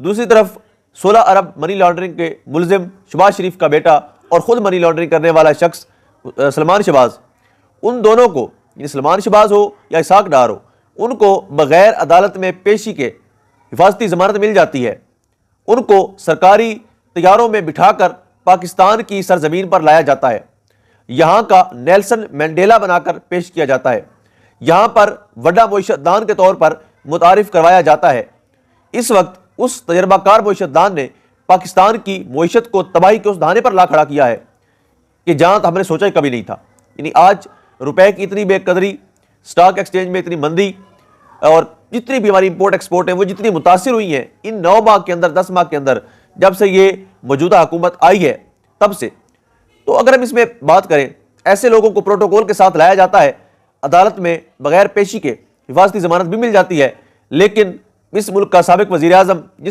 دوسری طرف 16 ارب money laundering کے ملزم شہباز شریف کا بیٹا اور خود منی لانڈرنگ کرنے والا شخص سلمان شہباز، ان دونوں کو، یعنی سلمان شہباز ہو یا اسحاق ڈار ہو، ان کو بغیر عدالت میں پیشی کے حفاظتی ضمانت مل جاتی ہے۔ ان کو سرکاری طیاروں میں بٹھا کر پاکستان کی سرزمین پر لایا جاتا ہے، یہاں کا نیلسن مینڈیلا بنا کر پیش کیا جاتا ہے، یہاں پر وڈا معیشت دان کے طور پر متعارف کروایا جاتا ہے۔ اس وقت اس تجربہ کار معیشت دان نے پاکستان کی معیشت کو تباہی کے اس دہانے پر لا کھڑا کیا ہے کہ جہاں ہم نے سوچا ہی کبھی نہیں تھا۔ یعنی آج روپے کی اتنی بے قدری، سٹاک ایکسچینج میں اتنی مندی، اور جتنی بھی ہماری امپورٹ ایکسپورٹ ہیں وہ جتنی متاثر ہوئی ہیں ان 9 ماہ کے اندر، 10 ماہ کے اندر، جب سے یہ موجودہ حکومت آئی ہے تب سے۔ تو اگر ہم اس میں بات کریں، ایسے لوگوں کو پروٹوکول کے ساتھ لایا جاتا ہے، عدالت میں بغیر پیشی کے حفاظتی ضمانت بھی مل جاتی ہے، لیکن اس ملک کا سابق وزیر اعظم جس